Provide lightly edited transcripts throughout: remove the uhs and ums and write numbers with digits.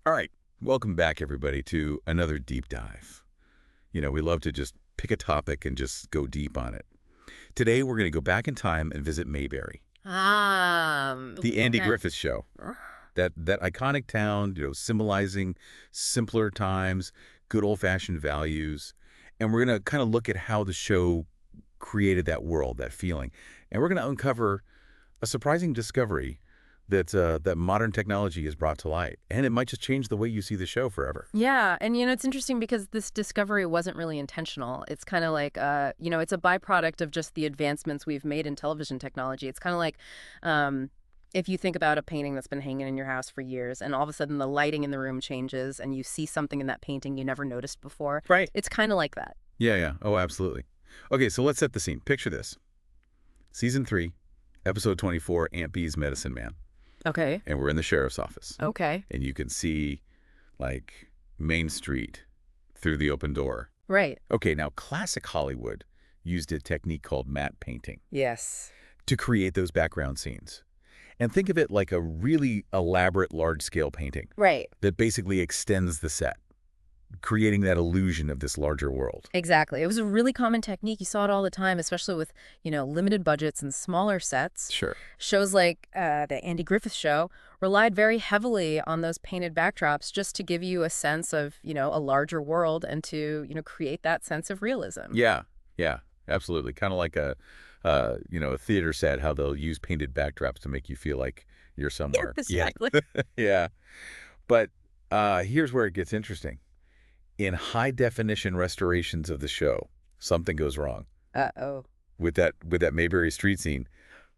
All right, welcome back, everybody, to another deep dive. We love to just pick a topic and just go deep on it. Today, we're going to go back in time and visit Mayberry, the Andy Okay. Griffith Show. That iconic town, symbolizing simpler times, good old-fashioned values. And we're going to kind of look at how the show created that world, that feeling. And we're going to uncover a surprising discovery that modern technology has brought to light. And it might just change the way you see the show forever. Yeah, and it's interesting because this discovery wasn't really intentional. It's kind of like, it's a byproduct of just the advancements we've made in television technology. It's kind of like if you think about a painting that's been hanging in your house for years, and all of a sudden the lighting in the room changes, and you see something in that painting you never noticed before. Right. It's kind of like that. Yeah, yeah. Oh, absolutely. Okay, so let's set the scene. Picture this. Season 3, Episode 24, Aunt Bee's Medicine Man. Okay. And we're in the sheriff's office. Okay. And you can see, like, Main Street through the open door. Right. Okay, now classic Hollywood used a technique called matte painting Yes. to create those background scenes. And think of it like a really elaborate large-scale painting Right. that basically extends the set, creating that illusion of this larger world. Exactly. It was a really common technique. You saw it all the time, especially with, limited budgets and smaller sets. Sure. Shows like the Andy Griffith Show relied very heavily on those painted backdrops just to give you a sense of, a larger world and to, create that sense of realism. Yeah, yeah, absolutely. Kind of like a theater set, how they'll use painted backdrops to make you feel like you're somewhere. Exactly. Yeah. But here's where it gets interesting. In high-definition restorations of the show, something goes wrong. Uh-oh. With that Mayberry street scene,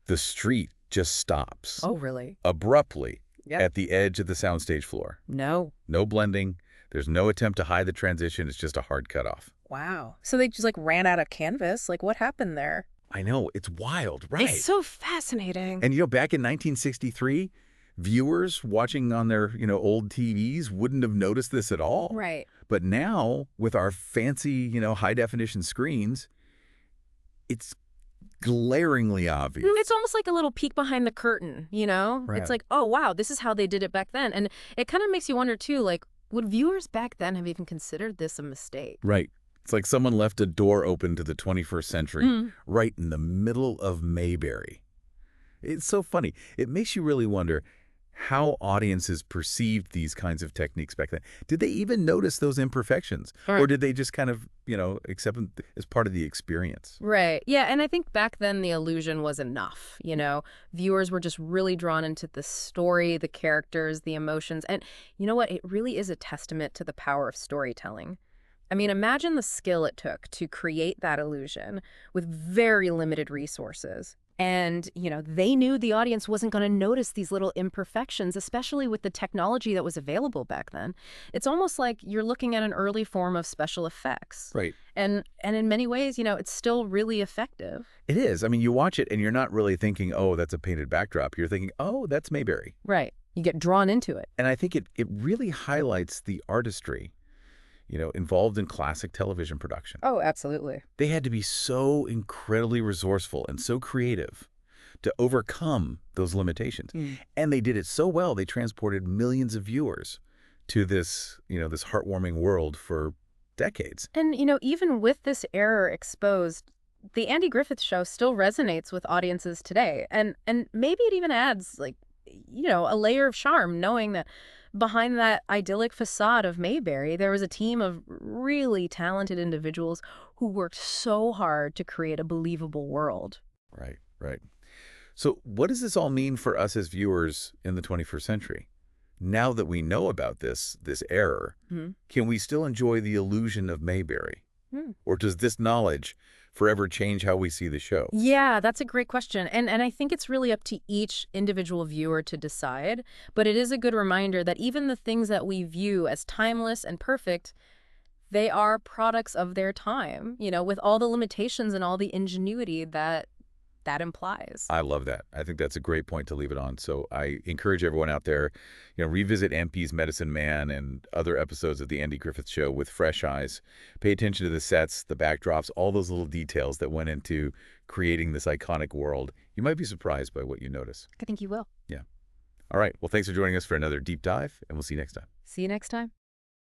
the street just stops Oh, really? abruptly Yep. at the edge of the soundstage floor. No. No blending. There's no attempt to hide the transition. It's just a hard cutoff. Wow. So they just ran out of canvas? What happened there? I know. It's wild, right? It's so fascinating. And, back in 1963, viewers watching on their, old TVs wouldn't have noticed this at all. Right. But now, with our fancy, high-definition screens, it's glaringly obvious. It's almost like a little peek behind the curtain, Right. It's like, oh, wow, this is how they did it back then. And it kind of makes you wonder, too, would viewers back then have even considered this a mistake? Right. It's like someone left a door open to the 21st century right in the middle of Mayberry. It's so funny. It makes you really wonder how audiences perceived these kinds of techniques back then. Did they even notice those imperfections? Right. Or did they just kind of, accept them as part of the experience? Right. Yeah, and I think back then the illusion was enough, Viewers were just really drawn into the story, the characters, the emotions. And you know what? It really is a testament to the power of storytelling. I mean, imagine the skill it took to create that illusion with very limited resources. And, they knew the audience wasn't going to notice these little imperfections, especially with the technology that was available back then. It's almost like you're looking at an early form of special effects. Right. And in many ways, it's still really effective. It is. I mean, you watch it and you're not really thinking, oh, that's a painted backdrop. You're thinking, oh, that's Mayberry. Right. You get drawn into it. And I think it really highlights the artistry, involved in classic television production. Oh, absolutely. They had to be so incredibly resourceful and so creative to overcome those limitations. And they did it so well, they transported millions of viewers to this, this heartwarming world for decades. And, even with this error exposed, the Andy Griffith Show still resonates with audiences today. And maybe it even adds, a layer of charm, knowing that behind that idyllic facade of Mayberry, there was a team of really talented individuals who worked so hard to create a believable world. Right, right. So what does this all mean for us as viewers in the 21st century? Now that we know about this error, can we still enjoy the illusion of Mayberry? Or does this knowledge forever change how we see the show? Yeah, that's a great question. And I think it's really up to each individual viewer to decide. But it is a good reminder that even the things that we view as timeless and perfect, they are products of their time, with all the limitations and all the ingenuity that implies. I love that. I think that's a great point to leave it on. So I encourage everyone out there, revisit MP's Medicine Man and other episodes of the Andy Griffith Show with fresh eyes. Pay attention to the sets, the backdrops, all those little details that went into creating this iconic world. You might be surprised by what you notice. I think you will. Yeah. All right. Well, thanks for joining us for another deep dive, and we'll see you next time. See you next time.